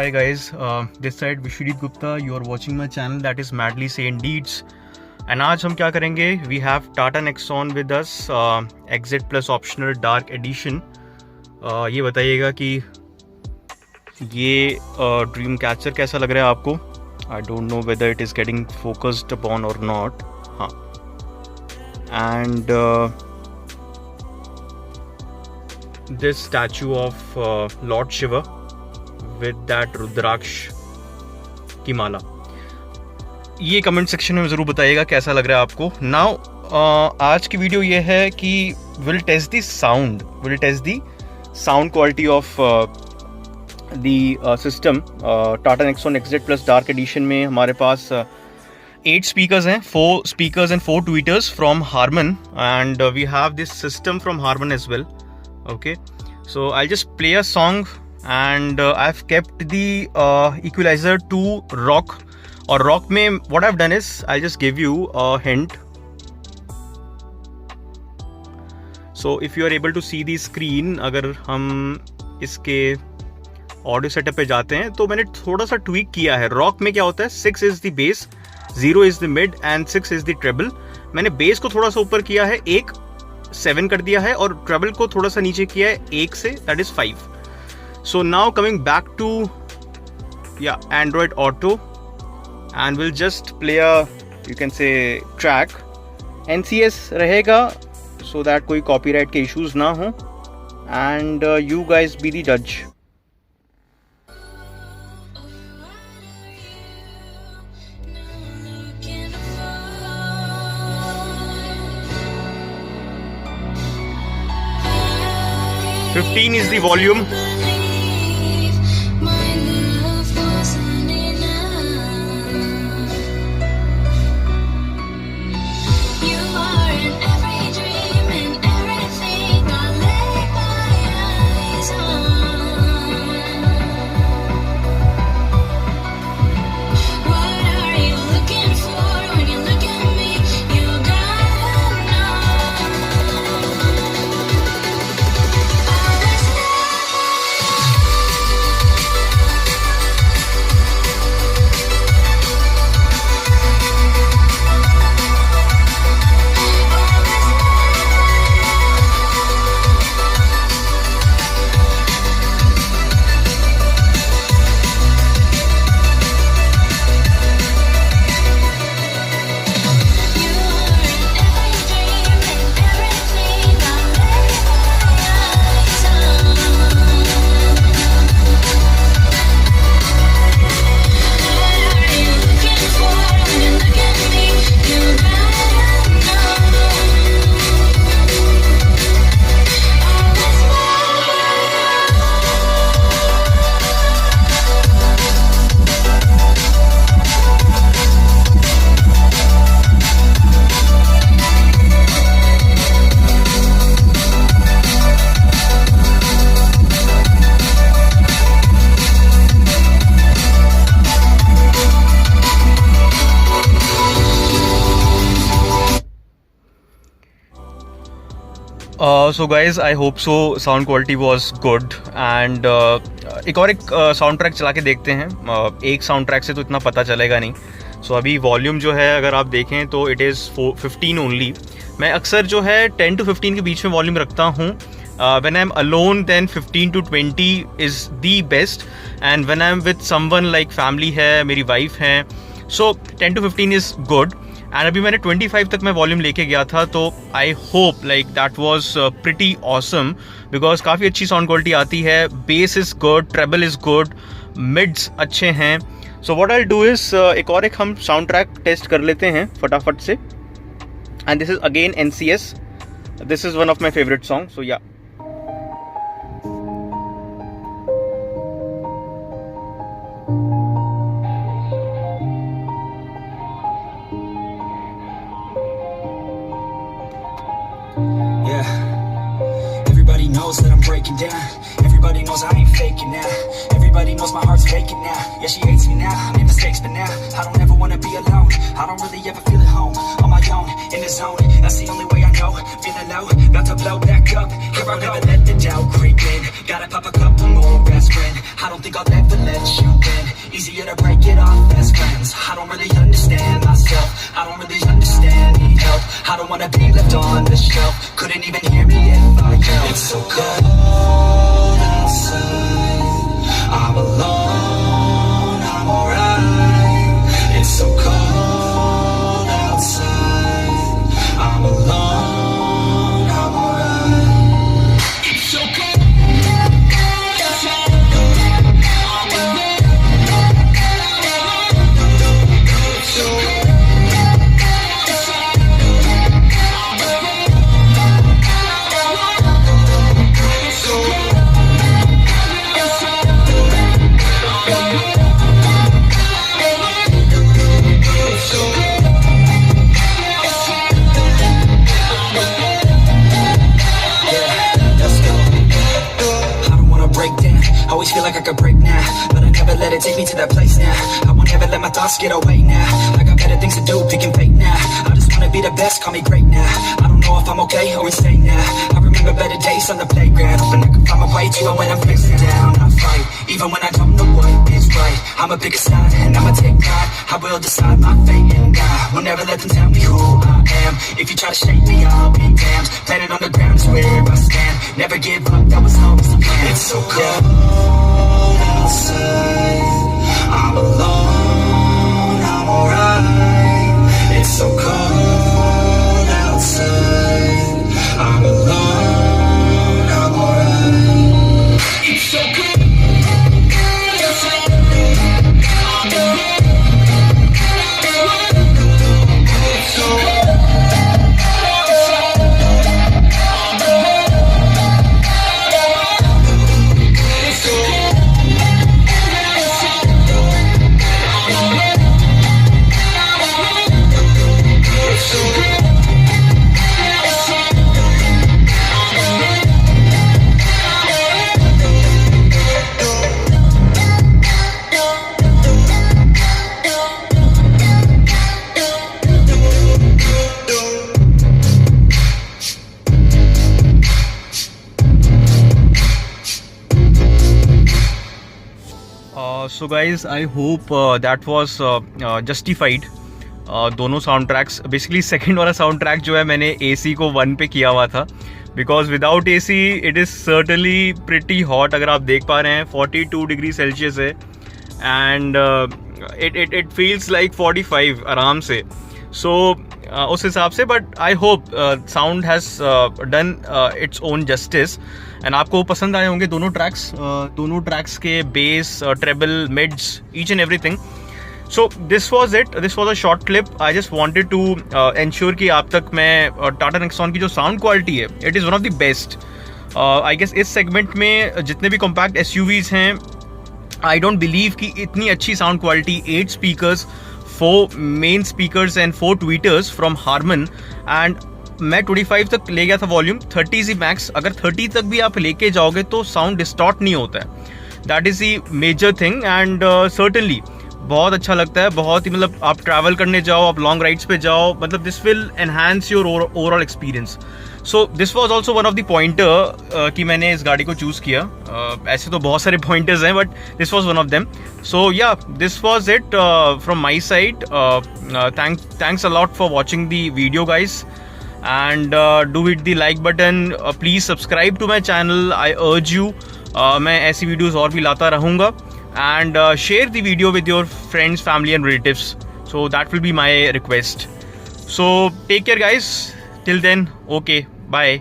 Hi guys, this side Vishwedeep Gupta. You are watching my channel that is Madly Saying Deeds. And आज हम क्या करेंगे? We have Tata Nexon with us, Exit plus Optional Dark Edition. ये बताइएगा कि ये dream catcher कैसा लग रहा है आपको? I don't know whether it is getting focused upon or not. हाँ. And this statue of Lord Shiva with that रुद्राक्ष की माला, ये कमेंट सेक्शन में ज़रूर बताइएगा कैसा लग रहा है आपको. नाउ आज की वीडियो ये है कि will test the sound quality of the system. Tata Nexon exit plus dark edition में हमारे पास 8 speakers हैं, 4 speakers and 4 tweeters from Harman, and we have this system from Harman as well. Okay, so I'll just play a song, and I've kept the equalizer to rock. और rock में what I've done is I'll just give you a hint. So if you are able to see the screen, अगर हम इसके audio setup पे जाते हैं तो मैंने थोड़ा सा ट्वीक किया है. रॉक में क्या होता है, 6 is the bass, 0 is the mid and 6 is the treble. मैंने बेस को थोड़ा सा ऊपर किया है, 1 7 कर दिया है, और ट्रेबल को थोड़ा सा नीचे किया है 1 से, that is 5. So now coming back to Android auto, and will just play a you can say track. NCS रहेगा सो दैट कोई कॉपीराइट के इश्यूज ना हो, and you guys be the जज. $15 is the volume. So guys, I hope so sound quality was good, and एक sound track चला के देखते हैं. एक साउंड ट्रैक से तो इतना पता चलेगा नहीं. सो अभी वॉल्यूम जो है अगर आप देखें तो इट इज़ 15 ओनली. मैं अक्सर जो है 10 to 15 के बीच में वॉल्यूम रखता हूँ. when I'm alone then 15 to 20 is the best, and when I'm with someone like family है, मेरी वाइफ है, so 10 to 15 is good. And अभी मैंने 25 तक मैं वॉल्यूम लेके गया था, तो I hope like that was pretty awesome, because काफ़ी अच्छी साउंड क्वालिटी आती है. Bass is good, treble is good, mids अच्छे हैं. So what I do is एक हम साउंड ट्रैक टेस्ट कर लेते हैं फटाफट से. And this is again NCS. This is one of my favourite song. So ya knows that I'm breaking down. Everybody knows I ain't faking now. Everybody knows my heart's faking now. Yeah, she hates me now, I made mistakes, but now I don't ever wanna be alone. I don't really ever feel at home. On my own, in the zone, that's the only way I know. Feeling low, about to blow back up. Here I never let the doubt creep in. Gotta pop a couple more aspirin. I don't think I'll ever let you in. Easier to break it off best friends. I don't really understand myself. I don't really understand, need help. I don't wanna be left on the shelf. Couldn't even hear me if I yelled. It's so cold outside, I'm alone, I'm alright. It's so cold outside, I'm alone, I'm alright. It's so cold outside, I'm alone. It's so cold. Always feel like I could break now, but I never let it take me to that place now. I won't ever let my thoughts get away now. I got better things to do, picking fate now. I just wanna be the best, call me great now. I don't know if I'm okay or insane now. I remember better days on the playground, hoping I can find my way to it when I'm facing down. I fight, even when I don't know what is right. I'ma pick a side and I'ma take pride. I will decide my fate and I will never let them tell me who I am. If you try to shake me, I'll be damned. Planet on the ground is where I stand. Never give up, that was always the plan. It's so cold outside, I'm alone, I'm alright. It's so cold outside, I'm alone, I'm alright. It's so cold outside, I'm alone. It's so cold outside, I'm alone. It's so cold. So guys, I hope that was justified. दोनों sound tracks, basically second वाला sound track जो है मैंने AC को 1 पे किया हुआ था, because without AC it is certainly pretty hot. अगर आप देख पा रहे हैं 42 डिग्री सेल्सियस है एंड इट फील्स लाइक 45 आराम से. सो उस हिसाब से, but I hope sound has done its own justice and आपको पसंद आए होंगे दोनों ट्रैक्स के bass, treble, mids, each and everything. So this was it. This was a short clip. I just wanted to ensure कि आप तक मैं टाटा नेक्सॉन की जो साउंड क्वालिटी है, it is one of the best. I guess इस segment में जितने भी कॉम्पैक्ट SUVs हैं, आई डोंट बिलीव कि इतनी अच्छी sound quality, 8 speakers, 4 main speakers and 4 tweeters from Harman. And मैं 25 तक ले गया था वॉल्यूम, 30 ही मैक्स. अगर 30 तक भी आप लेके जाओगे तो साउंड डिस्टॉर्ट नहीं होता है. That is the major thing. And certainly बहुत अच्छा लगता है. बहुत ही, मतलब आप ट्रैवल करने जाओ, आप लॉन्ग राइड्स पे जाओ, मतलब this will enhance your overall experience. So this was also one of the pointer कि मैंने इस गाड़ी को चूज़ किया. ऐसे तो बहुत सारे पॉइंटर्स हैं, but this was one of them. So ya, this was it from my side. Thanks a lot for watching the video guys, and do hit the like button. Please subscribe to my channel, I urge you. मैं ऐसी videos और भी लाता रहूँगा. And share the video with your friends, family and relatives. So that will be my request. So take care guys. Till then, okay, bye.